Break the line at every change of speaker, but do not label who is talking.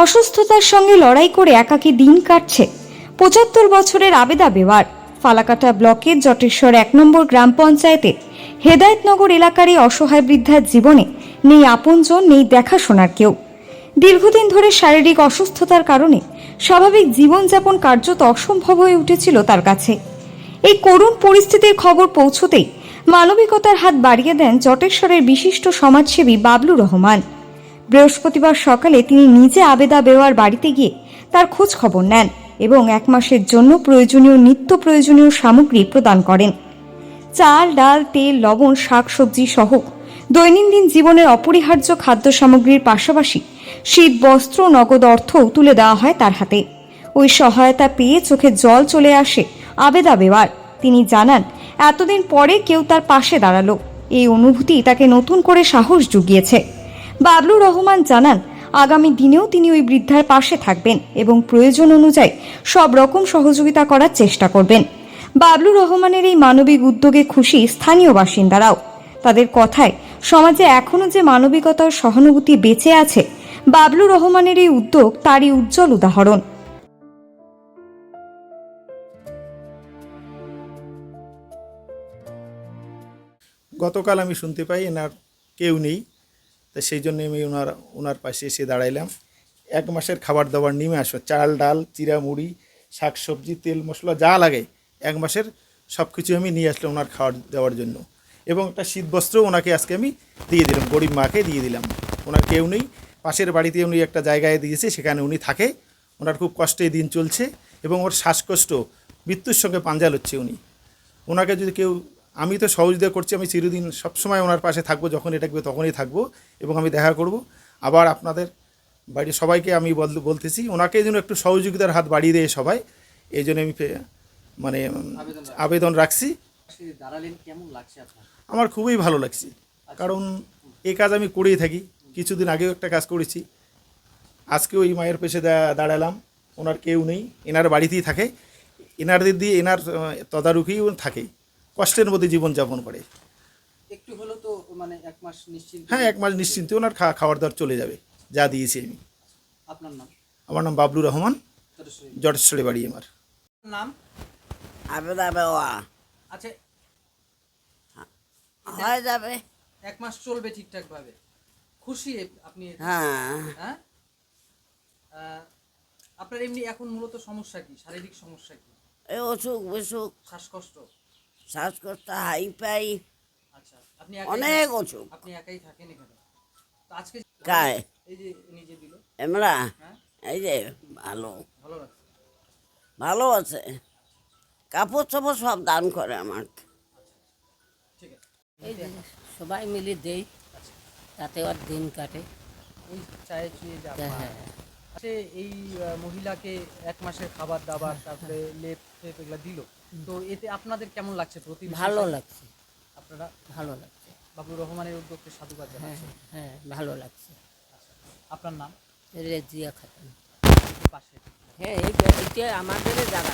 অসুস্থতার সঙ্গে লড়াই করে একাকী দিন কাটছে ৭৫ বছরের আবেদা বেওয়ার। ফালাকাটা ব্লকের জটেশ্বর ১ নম্বর গ্রাম পঞ্চায়েতের হেদায়েতনগর এলাকার এই অসহায় বৃদ্ধার জীবনে নেই আপনজন, নেই দেখাশোনার কেউ। দীর্ঘদিন ধরে শারীরিক অসুস্থতার কারণে স্বাভাবিক জীবনযাপন কার্যত অসম্ভব হয়ে উঠেছিল তার কাছে। এই করুণ পরিস্থিতির খবর পৌঁছতেই মানবিকতার হাত বাড়িয়ে দেন জটেশ্বরের বিশিষ্ট সমাজসেবী বাবলু রহমান। বৃহস্পতিবার সকালে তিনি নিজে আবেদা বেওয়ার বাড়িতে গিয়ে তার খোঁজ খবর নেন এবং ১ মাসের জন্য প্রয়োজনীয় নিত্য প্রয়োজনীয় সামগ্রী প্রদান করেন। চাল, ডাল, তেল, লবণ, শাকসবজি সহ দৈনন্দিন জীবনের অপরিহার্য খাদ্য সামগ্রীর পাশাপাশি শীত বস্ত্র, নগদ অর্থও তুলে দেওয়া হয় তার হাতে। ওই সহায়তা পেয়ে চোখে জল চলে আসে আবেদা বেওয়ার। তিনি জানান, এতদিন পরে কেউ তার পাশে দাঁড়ালো, এই অনুভূতি তাকে নতুন করে সাহস জুগিয়েছে। বাবলু রহমান জানান, আগামী দিনেও তিনি ওই বৃদ্ধার পাশে থাকবেন এবং প্রয়োজন অনুযায়ী সব রকম সহযোগিতা করার চেষ্টা করবেন। বাবলু রহমানের এই মানবিক উদ্যোগে খুশি স্থানীয় বাসিন্দারাও। তাদের কথায় সমাজে এখনো যে মানবিকতা ও সহানুভূতি বেঁচে আছে, বাবলু রহমানের এই উদ্যোগ তারই উজ্জ্বল উদাহরণ।
গতকাল আমি শুনতে পাই এনার কেউ নেই, তো সেই জন্য আমি ওনার পাশে এসে দাঁড়াইলাম। ১ মাসের খাবার দাবার নিমে আসবে, চাল, ডাল, চিরা, মুড়ি, শাক সবজি, তেল মশলা যা লাগে ১ মাসের সব কিছু আমি নিয়ে আসলাম ওনার খাবার দেওয়ার জন্য। এবং একটা শীত বস্ত্র ওনাকে আজকে আমি দিয়ে দিলাম, গরিব মাকে দিয়ে দিলাম। ওনার কেউ নেই, পাশের বাড়িতে উনি একটা জায়গায় দিয়েছে, সেখানে উনি থাকে। ওনার খুব কষ্টে দিন চলছে এবং ওর শ্বাসকষ্ট, মৃত্যুর সঙ্গে পাঞ্জা লড়ছে উনি। ওনাকে যদি কেউ, আমি তো সহযোগিতা করছি, আমি চিরদিন সবসময় ওনার পাশে থাকবো, যখনই ডাকবে তখনই থাকবো এবং আমি দেখা করব। আবার আপনাদের বাড়ির সবাইকে আমি বলতেছি ওনাকে যেন একটু সহযোগিতার হাত বাড়িয়ে দেয় সবাই, এই জন্য আমি মানে আবেদন রাখছি। আমার খুবই ভালো লাগছে, কারণ এই কাজ আমি করেই থাকি। কিছুদিন আগেও একটা কাজ করেছি, আজকেও এই মায়ের পেশে দাঁড়ালাম। ওনার কেউ নেই, এনার বাড়িতেই থাকে, এনারদের দিয়ে এনার তদারকিও থাকে, কষ্টের মধ্যে জীবনযাপন করে।
একটু হলো তো মানে ১ মাস নিশ্চিন্ত।
হ্যাঁ, 1 মাস নিশ্চিন্তে ওনার খাবার দাবার চলে যাবে, যা দিয়েছি আমি।
আপনার নাম?
আমার নাম বাবলু রহমান, জটেশ্বরে বাড়ি আমার।
নাম?
আবেদা বেওয়া।
আচ্ছা,
হয়ে যাবে।
১ মাস চলবে ঠিকঠাক ভাবে। খুশি আপনি?
হ্যাঁ।
হ্যাঁ, আপনার এমনি এখন মূলত সমস্যা কি, শারীরিক সমস্যা কি?
এই অসুখ বিসুখ,
শ্বাসকষ্ট?
শ্বাসকষ্ট, হাই পাই,
আচ্ছা, আপনি
অনেক অসুখ।
আপনি একাই থাকেন এখানে? তো আজকে
গায়ে
এই যে নিজে দিল,
আমরা
হ্যাঁ,
এই যে ভালো
ভালো লাগছে?
ভালো আছে, কাপড় চাপড় সব দান করে আমার।
ঠিক আছে,
এই যে সবাই মিলে দেই, তাতে ওর দিন কাটে।
ওই চায়ে চুয়ে যা।
হ্যাঁ,
আচ্ছা, এই মহিলাকে ১ মাসের খাবার দাবার, তারপরে লেপ টেপ এগুলো দিল, তো এতে আপনাদের কেমন লাগছে?
ভালো লাগছে,
আপনারা
ভালো লাগছে।
বাবলু রহমানের উদ্যোগকে সাধুবাদ
হ্যাঁ
জানাচ্ছেন।
হ্যাঁ, ভালো লাগছে।
আচ্ছা, আপনার নাম?
রেজিয়া খাতুন।
পাশে?
হ্যাঁ, এইটা আমাদের জায়গা।